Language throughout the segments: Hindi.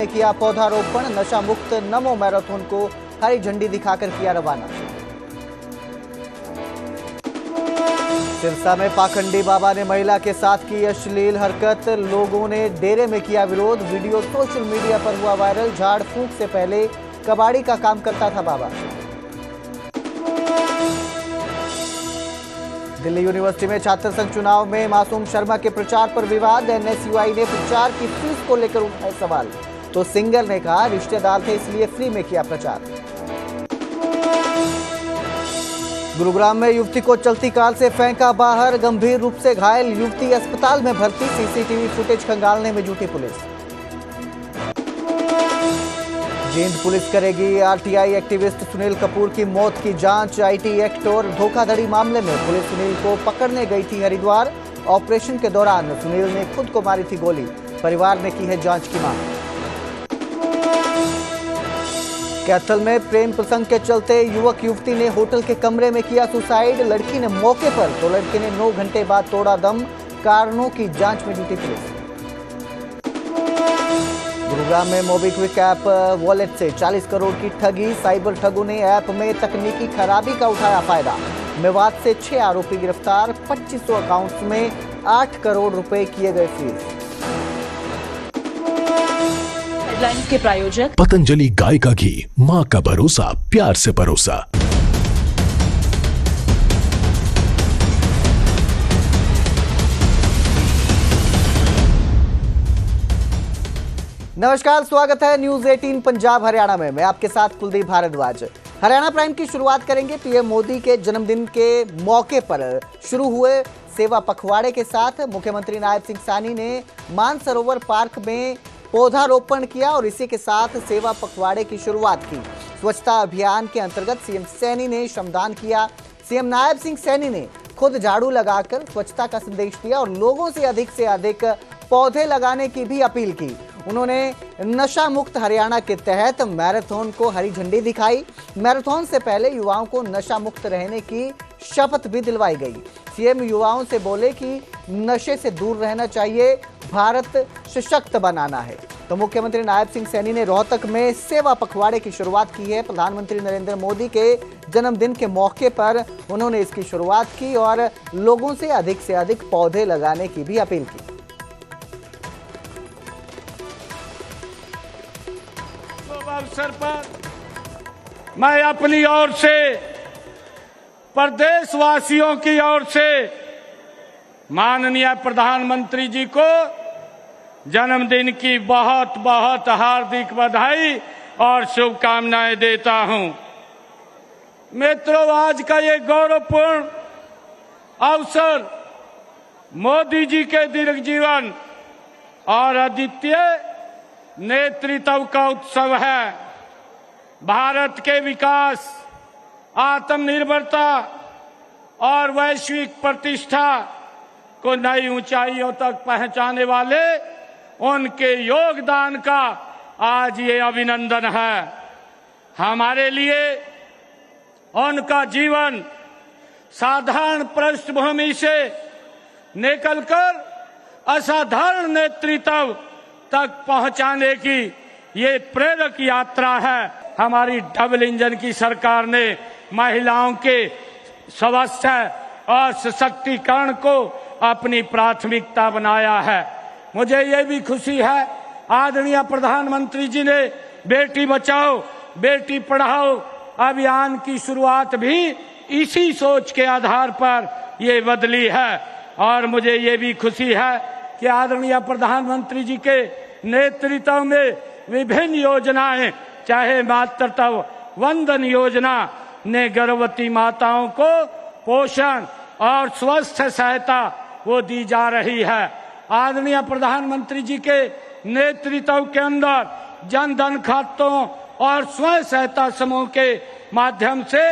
ने किया पौधारोपण। नशा मुक्त नमो मैराथन को हरी झंडी दिखाकर किया रवाना। सिरसा में पाखंडी बाबा ने महिला के साथ की अश्लील हरकत। लोगों ने डेरे में किया विरोध। वीडियो सोशल मीडिया पर हुआ वायरल। झाड़ फूंक से पहले कबाड़ी का काम करता था बाबा। दिल्ली यूनिवर्सिटी में छात्र संघ चुनाव में मासूम शर्मा के प्रचार पर विवाद। एनएसयूआई ने प्रचार की फीस को लेकर उठाए सवाल, तो सिंगर ने कहा रिश्तेदार थे इसलिए फ्री में किया प्रचार। गुरुग्राम में युवती को चलती कार से फेंका बाहर। गंभीर रूप से घायल युवती अस्पताल में भर्ती। सीसीटीवी फुटेज खंगालने में जुटी पुलिस। जींद पुलिस करेगी आरटीआई एक्टिविस्ट सुनील कपूर की मौत की जांच। आईटी एक्ट और धोखाधड़ी मामले में पुलिस सुनील को पकड़ने गई थी हरिद्वार। ऑपरेशन के दौरान सुनील ने खुद को मारी थी गोली। परिवार ने की है जांच की मांग। कैथल में प्रेम प्रसंग के चलते युवक युवती ने होटल के कमरे में किया सुसाइड। लड़की ने मौके पर तो लड़के ने 9 घंटे बाद तोड़ा दम। कारणों की जांच में जुटी पुलिस। गुरुग्राम में मोबीक्विक ऐप वॉलेट से 40 करोड़ की ठगी। साइबर ठगों ने ऐप में तकनीकी खराबी का उठाया फायदा। मेवात से 6 आरोपी गिरफ्तार। 2500 अकाउंट्स में 8 करोड़ रुपए किए गए फ्रीज। हेडलाइंस के प्रायोजक पतंजलि गाय का घी, माँ का भरोसा, प्यार से परोसा। नमस्कार, स्वागत है न्यूज 18 पंजाब हरियाणा में। मैं आपके साथ कुलदीप भारद्वाज। हरियाणा प्राइम की शुरुआत करेंगे पीएम मोदी के जन्मदिन के मौके पर शुरू हुए सेवा पखवाड़े के साथ। मुख्यमंत्री नायब सिंह सैनी ने मानसरोवर पार्क में पौधारोपण किया और इसी के साथ सेवा पखवाड़े की शुरुआत की। स्वच्छता अभियान के अंतर्गत सीएम सैनी ने श्रमदान किया। सीएम नायब सिंह सैनी ने खुद झाड़ू लगाकर स्वच्छता का संदेश दिया और लोगों से अधिक पौधे लगाने की भी अपील की। उन्होंने नशा मुक्त हरियाणा के तहत मैराथन को हरी झंडी दिखाई। मैराथन से पहले युवाओं को नशा मुक्त रहने की शपथ भी दिलवाई गई। सीएम युवाओं से बोले कि नशे से दूर रहना चाहिए, भारत सशक्त बनाना है। तो मुख्यमंत्री नायब सिंह सैनी ने रोहतक में सेवा पखवाड़े की शुरुआत की है। प्रधानमंत्री नरेंद्र मोदी के जन्मदिन के मौके पर उन्होंने इसकी शुरुआत की और लोगों से अधिक पौधे लगाने की भी अपील की। अवसर पर मैं अपनी ओर से, प्रदेशवासियों की ओर से माननीय प्रधानमंत्री जी को जन्मदिन की बहुत बहुत हार्दिक बधाई और शुभकामनाएं देता हूं। मित्रों, आज का ये गौरवपूर्ण अवसर मोदी जी के दीर्घ जीवन और अद्वितीय नेतृत्व का उत्सव है। भारत के विकास, आत्मनिर्भरता और वैश्विक प्रतिष्ठा को नई ऊंचाइयों तक पहुंचाने वाले उनके योगदान का आज ये अभिनंदन है। हमारे लिए उनका जीवन साधारण पृष्ठभूमि से निकलकर असाधारण नेतृत्व तक पहुंचाने की ये प्रेरक यात्रा है। हमारी डबल इंजन की सरकार ने महिलाओं के स्वास्थ्य और सशक्तिकरण को अपनी प्राथमिकता बनाया है। मुझे ये भी खुशी है, आदरणीय प्रधानमंत्री जी ने बेटी बचाओ बेटी पढ़ाओ अभियान की शुरुआत भी इसी सोच के आधार पर ये बदली है। और मुझे ये भी खुशी है कि आदरणीय प्रधानमंत्री जी के नेतृत्व में विभिन्न योजनाएं, चाहे मातृत्व वंदन योजना ने गर्भवती माताओं को पोषण और स्वास्थ्य सहायता वो दी जा रही है। आदरणीय प्रधानमंत्री जी के नेतृत्व के अंदर जन धन खातों और स्वयं सहायता समूह के माध्यम से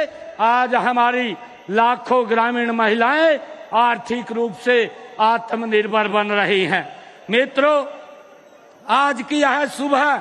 आज हमारी लाखों ग्रामीण महिलाएं आर्थिक रूप से आत्मनिर्भर बन रही हैं। मित्रों, आज की यह सुबह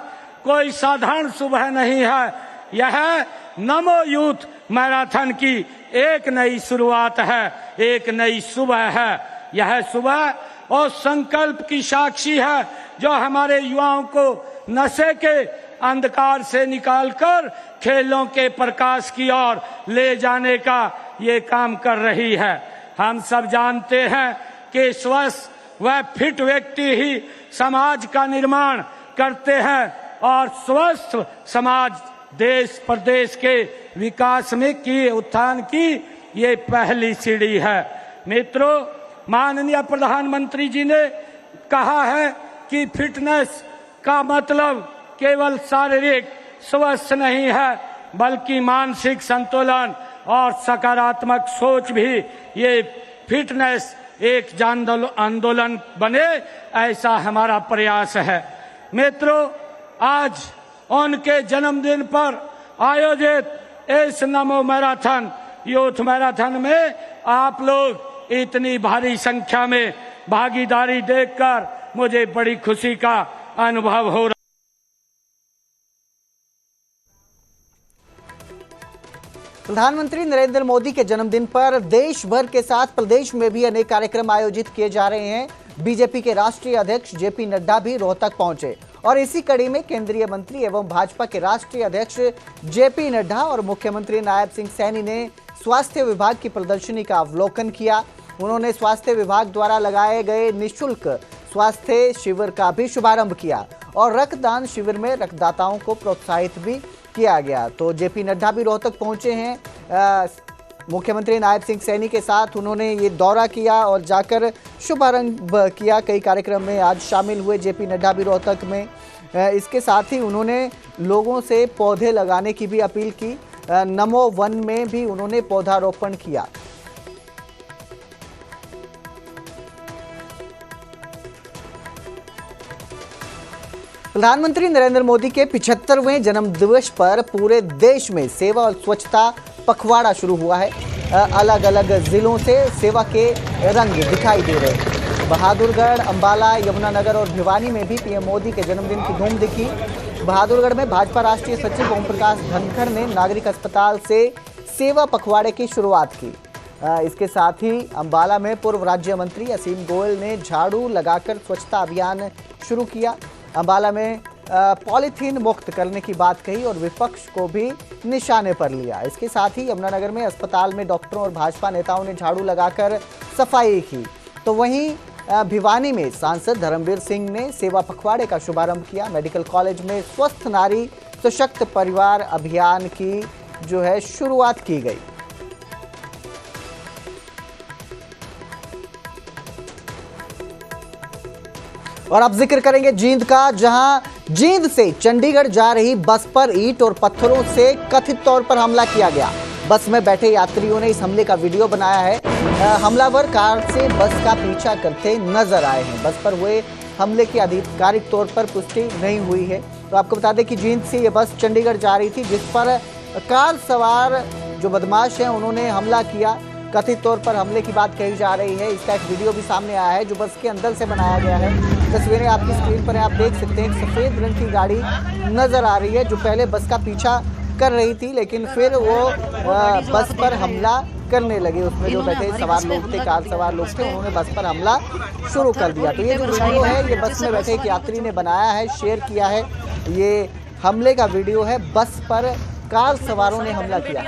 कोई साधारण सुबह नहीं है। यह नमो यूथ मैराथन की एक नई शुरुआत है, एक नई सुबह है। यह सुबह और संकल्प की साक्षी है जो हमारे युवाओं को नशे के अंधकार से निकालकर खेलों के प्रकाश की ओर ले जाने का ये काम कर रही है। हम सब जानते हैं कि स्वस्थ व फिट व्यक्ति ही समाज का निर्माण करते हैं और स्वस्थ समाज देश प्रदेश के विकास में की उत्थान की ये पहली सीढ़ी है। मित्रों, माननीय प्रधानमंत्री जी ने कहा है कि फिटनेस का मतलब केवल शारीरिक स्वस्थ नहीं है बल्कि मानसिक संतुलन और सकारात्मक सोच भी। ये फिटनेस एक जन आंदोलन बने, ऐसा हमारा प्रयास है। मित्रों, आज उनके जन्मदिन पर आयोजित इस नमो मैराथन यूथ मैराथन में आप लोग इतनी भारी संख्या में भागीदारी देखकर मुझे बड़ी खुशी का अनुभव हो रहा। प्रधानमंत्री नरेंद्र मोदी के जन्मदिन पर देश भर के साथ प्रदेश में भी अनेक कार्यक्रम आयोजित किए जा रहे हैं। बीजेपी के राष्ट्रीय अध्यक्ष जेपी नड्डा भी रोहतक पहुंचे और इसी कड़ी में केंद्रीय मंत्री एवं भाजपा के राष्ट्रीय अध्यक्ष जेपी नड्डा और मुख्यमंत्री नायब सिंह सैनी ने स्वास्थ्य विभाग की प्रदर्शनी का अवलोकन किया। उन्होंने स्वास्थ्य विभाग द्वारा लगाए गए निःशुल्क स्वास्थ्य शिविर का भी शुभारंभ किया और रक्तदान शिविर में रक्तदाताओं को प्रोत्साहित भी किया गया। तो जेपी नड्डा भी रोहतक पहुंचे हैं। मुख्यमंत्री नायब सिंह सैनी के साथ उन्होंने ये दौरा किया और जाकर शुभारंभ किया। कई कार्यक्रम में आज शामिल हुए जेपी नड्डा भी रोहतक में। इसके साथ ही उन्होंने लोगों से पौधे लगाने की भी अपील की। नमो वन में भी उन्होंने पौधारोपण किया। प्रधानमंत्री नरेंद्र मोदी के 75वें जन्मदिवस पर पूरे देश में सेवा और स्वच्छता पखवाड़ा शुरू हुआ है। अलग अलग जिलों से सेवा के रंग दिखाई दे रहे हैं। बहादुरगढ़, अंबाला, यमुनानगर और भिवानी में भी पीएम मोदी के जन्मदिन की धूम दिखी। बहादुरगढ़ में भाजपा राष्ट्रीय सचिव ओम प्रकाश धनखड़ ने नागरिक अस्पताल से सेवा पखवाड़े की शुरुआत की। इसके साथ ही अंबाला में पूर्व राज्य मंत्री असीम गोयल ने झाड़ू लगाकर स्वच्छता अभियान शुरू किया। अंबाला में पॉलीथीन मुक्त करने की बात कही और विपक्ष को भी निशाने पर लिया। इसके साथ ही यमुनानगर में अस्पताल में डॉक्टरों और भाजपा नेताओं ने झाड़ू लगाकर सफाई की। तो वहीं भिवानी में सांसद धर्मवीर सिंह ने सेवा पखवाड़े का शुभारंभ किया। मेडिकल कॉलेज में स्वस्थ नारी सशक्त परिवार अभियान की जो है शुरुआत की गई। और अब जिक्र करेंगे जींद का, जहां जींद से चंडीगढ़ जा रही बस पर ईंट और पत्थरों से कथित तौर पर हमला किया गया। बस में बैठे यात्रियों ने इस हमले का वीडियो बनाया है। हमलावर कार से बस का पीछा करते नजर आए हैं। बस पर हुए हमले की आधिकारिक तौर पर पुष्टि नहीं हुई है। तो आपको बता दें कि जींद से ये बस चंडीगढ़ जा रही थी, जिस पर कार सवार जो बदमाश हैं उन्होंने हमला किया। कथित तौर पर हमले की बात कही जा रही है। इसका एक वीडियो भी सामने आया है जो बस के अंदर से बनाया गया है। तस्वीरें आपकी स्क्रीन पर है, आप देख सकते हैं। एक सफेद रंग की गाड़ी नजर आ रही है जो पहले बस का पीछा कर रही थी, लेकिन फिर वो बस पर हमला करने लगे। उसमें जो बैठे सवार लोग थे, कार सवार लोग थे, उन्होंने बस पर हमला शुरू कर दिया। तो ये जो वीडियो है ये बस में बैठे एक यात्री ने बनाया है, शेयर किया है। ये हमले का वीडियो है, बस पर कार सवारों ने हमला किया।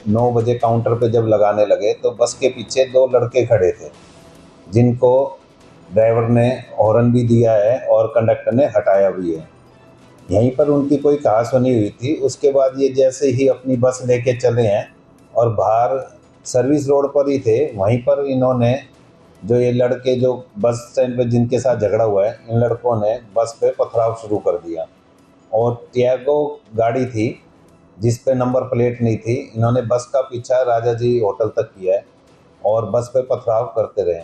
9 बजे काउंटर पे जब लगाने लगे तो बस के पीछे 2 लड़के खड़े थे, जिनको ड्राइवर ने हॉर्न भी दिया है और कंडक्टर ने हटाया भी है। यहीं पर उनकी कोई कहासुनी हुई थी। उसके बाद ये जैसे ही अपनी बस लेके चले हैं और बाहर सर्विस रोड पर ही थे, वहीं पर इन्होंने जो ये लड़के जो बस स्टैंड पे जिनके साथ झगड़ा हुआ है, इन लड़कों ने बस पे पथराव शुरू कर दिया। और टियागो गाड़ी थी जिस पे नंबर प्लेट नहीं थी। इन्होंने बस का पीछा राजा जी होटल तक किया है और बस पे पथराव करते रहे।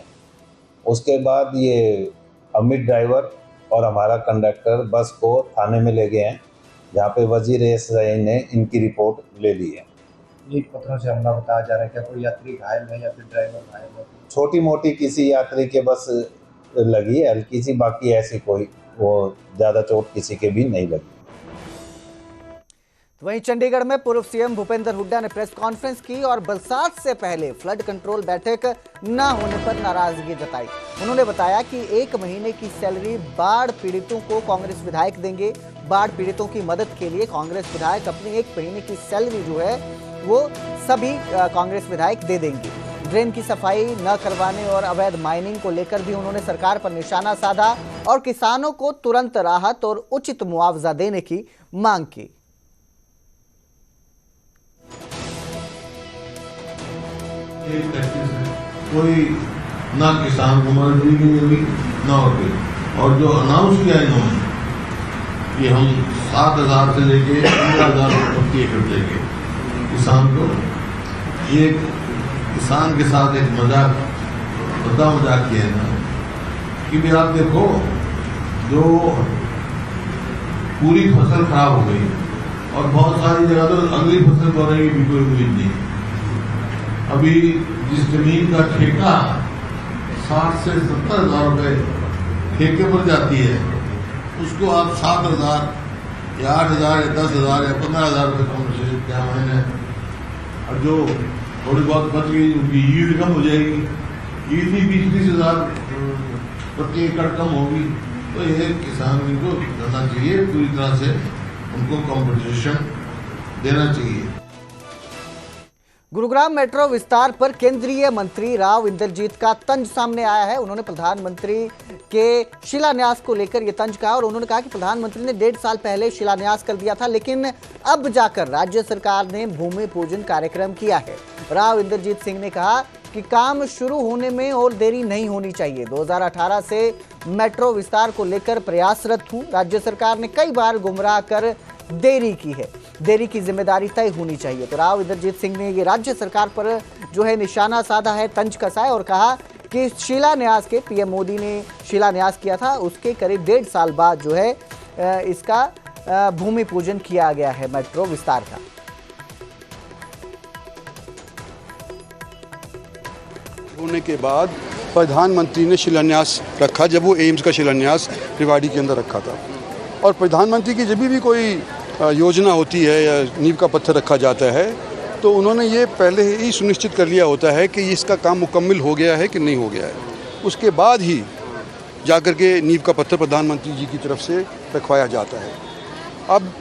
उसके बाद ये अमित ड्राइवर और हमारा कंडक्टर बस को थाने में ले गए हैं, जहाँ पे वजीर एएसआई ने इनकी रिपोर्ट ले ली है। ईंट पत्थरों से हमला बताया जा रहा है, क्या कोई यात्री घायल है या फिर ड्राइवर घायल है? छोटी मोटी किसी यात्री के बस लगी है हल्की सी, बाकी ऐसी कोई वो ज़्यादा चोट किसी के भी नहीं लगी। वहीं चंडीगढ़ में पूर्व सीएम भूपेंद्र हुड्डा ने प्रेस कॉन्फ्रेंस की और बरसात से पहले फ्लड कंट्रोल बैठक न होने पर नाराजगी जताई। उन्होंने बताया कि 1 महीने की सैलरी बाढ़ पीड़ितों को कांग्रेस विधायक देंगे। बाढ़ पीड़ितों की मदद के लिए कांग्रेस विधायक अपनी 1 महीने की सैलरी जो है वो सभी कांग्रेस विधायक दे देंगे। ड्रेन की सफाई न करवाने और अवैध माइनिंग को लेकर भी उन्होंने सरकार पर निशाना साधा और किसानों को तुरंत राहत और उचित मुआवजा देने की मांग की। कोई ना किसान को मदद भी मिलेगी ना होगी। और जो अनाउंस किया इन्होंने कि हम 7,000 से लेके 15,000 प्रति एकड़ देंगे किसान को, ये किसान के साथ एक मजाक किया है ना कि भी आप देखो, जो पूरी फसल खराब हो गई और बहुत सारी जगह तो अगली फसल बोने की भी कोई उम्मीद नहीं। अभी जिस जमीन का ठेका 60 से 70,000 रुपए ठेके पर जाती है, उसको आप 7,000 या 8,000 या 10,000 या 15,000 रुपए कम से क्या महीने, और जो थोड़ी बहुत बच गई उनकी यील्ड कम हो जाएगी, यील्ड भी 20-30,000 प्रति एकड़ कम होगी। तो ये किसान को करना चाहिए, पूरी तरह से उनको कॉम्पनसेशन देना चाहिए। गुरुग्राम मेट्रो विस्तार पर केंद्रीय मंत्री राव इंद्रजीत का तंज सामने आया है। उन्होंने प्रधानमंत्री के शिलान्यास को लेकर यह तंज कहा और उन्होंने कहा कि प्रधानमंत्री ने 1.5 साल पहले शिलान्यास कर दिया था, लेकिन अब जाकर राज्य सरकार ने भूमि पूजन कार्यक्रम किया है। राव इंद्रजीत सिंह ने कहा कि काम शुरू होने में और देरी नहीं होनी चाहिए। 2018 से मेट्रो विस्तार को लेकर प्रयासरत हूं। राज्य सरकार ने कई बार गुमराह कर देरी की है, देरी की जिम्मेदारी तय होनी चाहिए। तो राव इंद्रजीत सिंह ने ये राज्य सरकार पर जो है निशाना साधा है, तंज कसा है और कहा कि शिलान्यास के पीएम मोदी ने शिलान्यास किया था, उसके करीब 1.5 साल बाद जो है इसका भूमि पूजन किया गया है मेट्रो विस्तार का। होने के बाद प्रधानमंत्री ने शिलान्यास रखा, जब वो एम्स का शिलान्यास रेवाड़ी के अंदर रखा था। और प्रधानमंत्री की जब भी कोई योजना होती है या नींव का पत्थर रखा जाता है, तो उन्होंने ये पहले ही सुनिश्चित कर लिया होता है कि इसका काम मुकम्मल हो गया है कि नहीं हो गया है। उसके बाद ही जाकर के नींव का पत्थर प्रधानमंत्री जी की तरफ से रखवाया जाता है। अब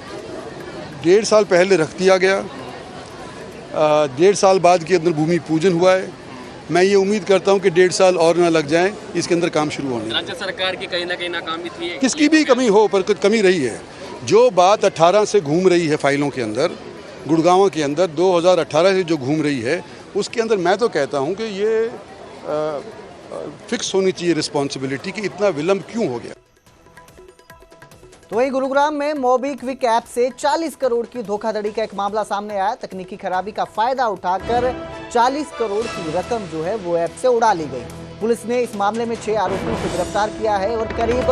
1.5 साल पहले रख दिया गया, 1.5 साल बाद के अंदर भूमि पूजन हुआ है। मैं ये उम्मीद करता हूँ कि 1.5 साल और ना लग जाएं इसके अंदर काम शुरू होने। राज्य सरकार की कहीं ना कहीं नाकामी थी, किसकी भी कमी हो, पर कुछ कमी रही है। जो बात 18 से घूम रही है फाइलों के अंदर, गुड़गांव के अंदर 2018 से जो घूम रही है, उसके अंदर मैं तो कहता हूँ कि ये फिक्स होनी चाहिए रिस्पॉन्सिबिलिटी कि इतना विलम्ब क्यों हो गया। तो वहीं गुरुग्राम में मोबीक्विक ऐप से 40 करोड़ की धोखाधड़ी का एक मामला सामने आया। तकनीकी खराबी का फायदा उठाकर 40 करोड़ की रकम जो है वो ऐप से उड़ा ली गई। पुलिस ने इस मामले में 6 आरोपियों को गिरफ्तार किया है और करीब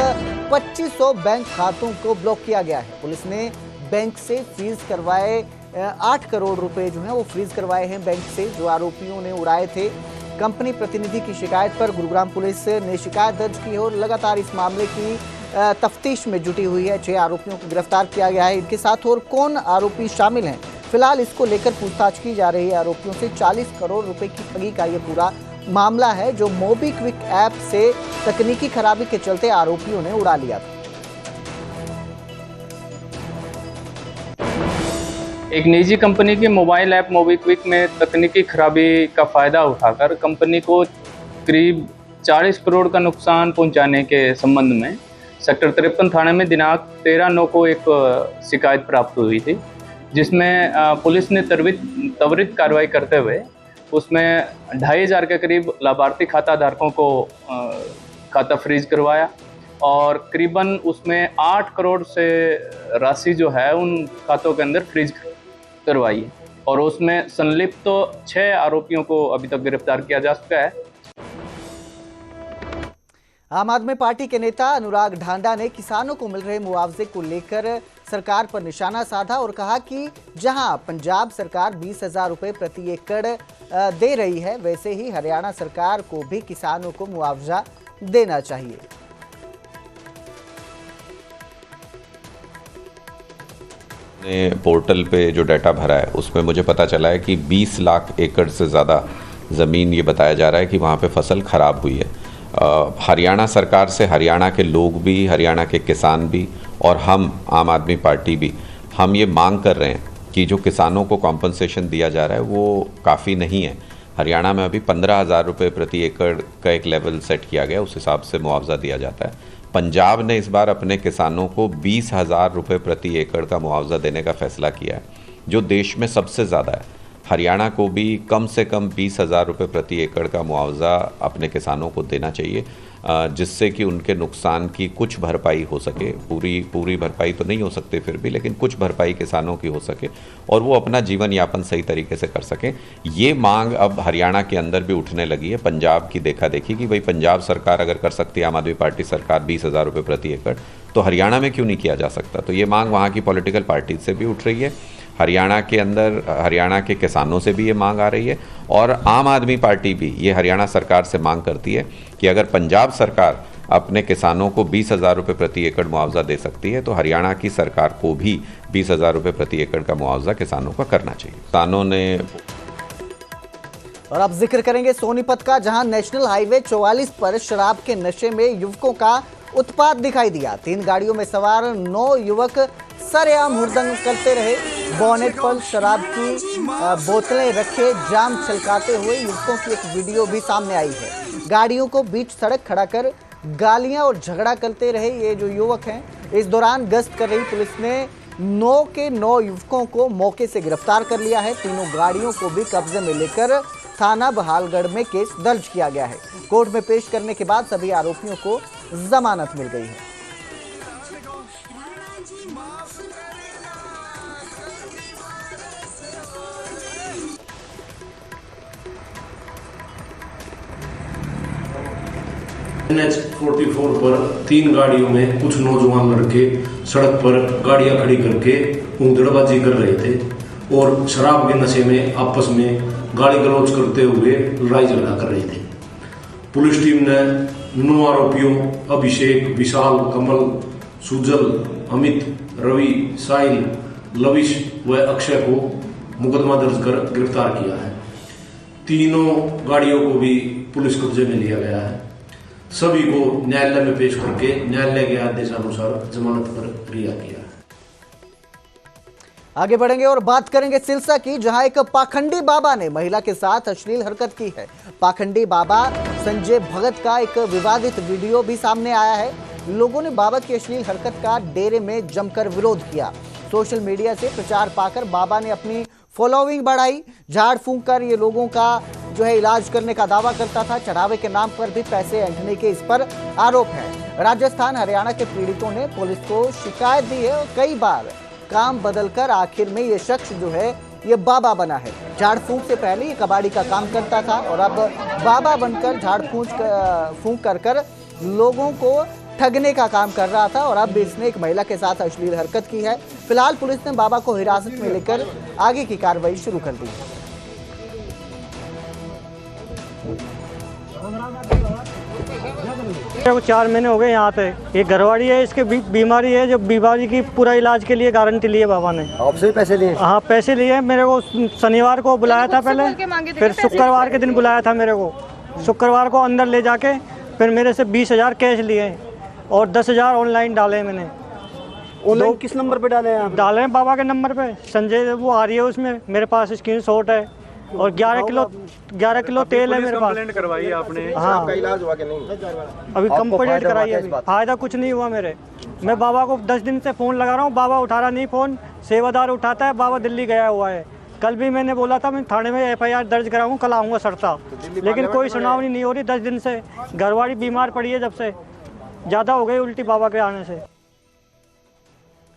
2500 बैंक खातों को ब्लॉक किया गया है। पुलिस ने बैंक से फ्रीज करवाए 8 करोड़ रुपए जो है वो फ्रीज करवाए हैं बैंक से, जो आरोपियों ने उड़ाए थे। कंपनी प्रतिनिधि की शिकायत पर गुरुग्राम पुलिस ने शिकायत दर्ज की है और लगातार इस मामले की तफ्तीश में जुटी हुई है। 6 आरोपियों को गिरफ्तार किया गया है। इनके साथ और कौन आरोपी शामिल हैं, फिलहाल इसको लेकर पूछताछ की जा रही है। आरोपियों से 40 करोड़ रुपए की ठगी का ये पूरा मामला है, जो मोबीक्विक ऐप से तकनीकी खराबी के चलते आरोपियों ने उड़ा लिया था। एक निजी कंपनी की मोबाइल ऐप मोबीक्विक में तकनीकी खराबी का फायदा उठाकर कंपनी को करीब 40 करोड़ का नुकसान पहुंचाने के संबंध में सेक्टर 53 थाने में दिनांक 13/9 को एक शिकायत प्राप्त हुई थी, जिसमें पुलिस ने त्वरित कार्रवाई करते हुए उसमें 2,500 के करीब लाभार्थी खाता धारकों को खाता फ्रीज करवाया और करीबन उसमें 8 करोड़ से राशि जो है उन खातों के अंदर फ्रीज करवाई और उसमें संलिप्त 6 आरोपियों को अभी तक गिरफ्तार किया जा चुका है। आम आदमी पार्टी के नेता अनुराग ढांडा ने किसानों को मिल रहे मुआवजे को लेकर सरकार पर निशाना साधा और कहा कि जहां पंजाब सरकार 20,000 रुपये प्रति एकड़ दे रही है, वैसे ही हरियाणा सरकार को भी किसानों को मुआवजा देना चाहिए। पोर्टल पे जो डाटा भरा है उसमें मुझे पता चला है कि 20 लाख एकड़ से ज़्यादा ज़मीन, ये बताया जा रहा है कि वहाँ पे फसल ख़राब हुई है। हरियाणा सरकार से हरियाणा के लोग भी, हरियाणा के किसान भी और हम आम आदमी पार्टी भी, हम ये मांग कर रहे हैं कि जो किसानों को कॉम्पनसेशन दिया जा रहा है वो काफ़ी नहीं है। हरियाणा में अभी 15,000 रुपये प्रति एकड़ का एक लेवल सेट किया गया, उस हिसाब से मुआवजा दिया जाता है। पंजाब ने इस बार अपने किसानों को 20,000 रुपये प्रति एकड़ का मुआवजा देने का फैसला किया है, जो देश में सबसे ज़्यादा है। हरियाणा को भी कम से कम 20,000 रुपये प्रति एकड़ का मुआवजा अपने किसानों को देना चाहिए, जिससे कि उनके नुकसान की कुछ भरपाई हो सके। पूरी भरपाई तो नहीं हो सकती फिर भी, लेकिन कुछ भरपाई किसानों की हो सके और वो अपना जीवन यापन सही तरीके से कर सकें। ये मांग अब हरियाणा के अंदर भी उठने लगी है। पंजाब की देखा देखी कि भाई पंजाब सरकार अगर कर सकती है, आम आदमी पार्टी सरकार 20,000 रुपये प्रति एकड़, तो हरियाणा में क्यों नहीं किया जा सकता। तो ये मांग वहाँ की पॉलिटिकल पार्टी से भी उठ रही है, हरियाणा के अंदर हरियाणा के किसानों से भी ये मांग आ रही है और आम आदमी पार्टी भी ये हरियाणा सरकार से मांग करती है कि अगर पंजाब सरकार अपने किसानों को 20,000 रुपये प्रति एकड़ मुआवजा दे सकती है तो हरियाणा की सरकार को भी 20,000 रुपये प्रति एकड़ का मुआवजा किसानों का करना चाहिए। किसानों ने। और अब जिक्र करेंगे सोनीपत का, जहां नेशनल हाईवे 44 पर शराब के नशे में युवकों का उत्पात दिखाई दिया। 3 गाड़ियों में सवार 9 युवक सरेआम हुड़दंग करते रहे। बोनेट पर शराब की बोतलें रखे जाम छलकाते हुए युवकों की एक वीडियो भी सामने आई है। गाड़ियों को बीच सड़क खड़ा कर गालियां और झगड़ा करते रहे ये जो युवक हैं। इस दौरान गश्त कर रही पुलिस ने 9 के 9 युवकों को मौके से गिरफ्तार कर लिया है। तीनों गाड़ियों को भी कब्जे में लेकर थाना बहालगढ़ में केस दर्ज किया गया है। कोर्ट में पेश करने के बाद सभी आरोपियों को जमानत मिल गई है। NH 44 पर 3 गाड़ियों में कुछ नौजवान लड़के सड़क पर गाड़ियां खड़ी करके ऊंधड़बाजी कर रहे थे और शराब के नशे में आपस में गाली गलौज करते हुए लड़ाई झगड़ा कर रहे थे। पुलिस टीम ने 9 आरोपियों अभिषेक, विशाल, कमल, सुजल, अमित, रवि, साहिल, लविश व अक्षय को मुकदमा दर्ज कर गिरफ्तार किया है। तीनों गाड़ियों को भी पुलिस कब्जे में लिया गया है। सभी को न्यायालय में पेश करके न्यायालय के आदेशानुसार जमानत पर रिहा किया। आगे बढ़ेंगे और बात करेंगे सिरसा की, जहां एक पाखंडी बाबा ने महिला के साथ अश्लील हरकत की है। पाखंडी बाबा संजय भगत का एक विवादित वीडियो भी सामने आया है। लोगों ने बाबा की अश्लील हरकत का डेरे में जमकर विरोध किया। सोशल मीडिया से प्रचार पाकर बाबा ने अपनी फॉलोइंग बढ़ाई। झाड़ फूंक कर ये लोगों का जो है इलाज करने का दावा करता था। चढ़ावे के नाम पर भी पैसे ऐंठने के इस पर आरोप है। राजस्थान, हरियाणा के पीड़ितों ने पुलिस को शिकायत दी है और कई बार काम बदलकर आखिर में ये शख्स जो है ये बाबा बना है। झाड़ फूंक से पहले ये कबाड़ी का काम करता था और अब बाबा बनकर झाड़ फूंक कर लोगों को ठगने का काम कर रहा था और अब इसने एक महिला के साथ अश्लील हरकत की है। फिलहाल पुलिस ने बाबा को हिरासत में लेकर आगे की कार्रवाई शुरू कर दी है। मेरे को 4 महीने हो गए यहाँ पे। ये घरवाड़ी है, इसके बीमारी है, जो बीमारी की पूरा इलाज के लिए गारंटी लिए बाबा ने। आपसे पैसे लिए? हाँ, पैसे लिए। मेरे को शनिवार को बुलाया था पहले, फिर शुक्रवार के दिन बुलाया था मेरे को। शुक्रवार को अंदर ले जाके फिर मेरे से 20,000 कैश लिए और 10,000 ऑनलाइन डाले मैंने। ऑनलाइन किस नंबर पे डाले हैं आप? डाले हैं बाबा के नंबर पे। संजय वो आ रही है उसमें, मेरे पास स्क्रीनशॉट है और 11 किलो तेल है मेरे पास। कंप्लेंट करवाई है आपने? हाँ, आपका इलाज हुआ कि नहीं? अभी कंप्लेंट कराई है। फायदा कुछ नहीं हुआ मेरे। मैं बाबा को 10 दिन से फ़ोन लगा रहा हूँ, बाबा उठा रहा नहीं फ़ोन। सेवादार उठाता है, बाबा दिल्ली गया हुआ है। कल भी मैंने बोला था मैं थाने में FIR दर्ज कराऊँ, कल आऊँगा सरता, लेकिन कोई सुनावनी नहीं हो रही 10 दिन से। घरवाड़ी बीमार पड़ी है, जब से ज़्यादा हो गई उल्टी बाबा के आने से।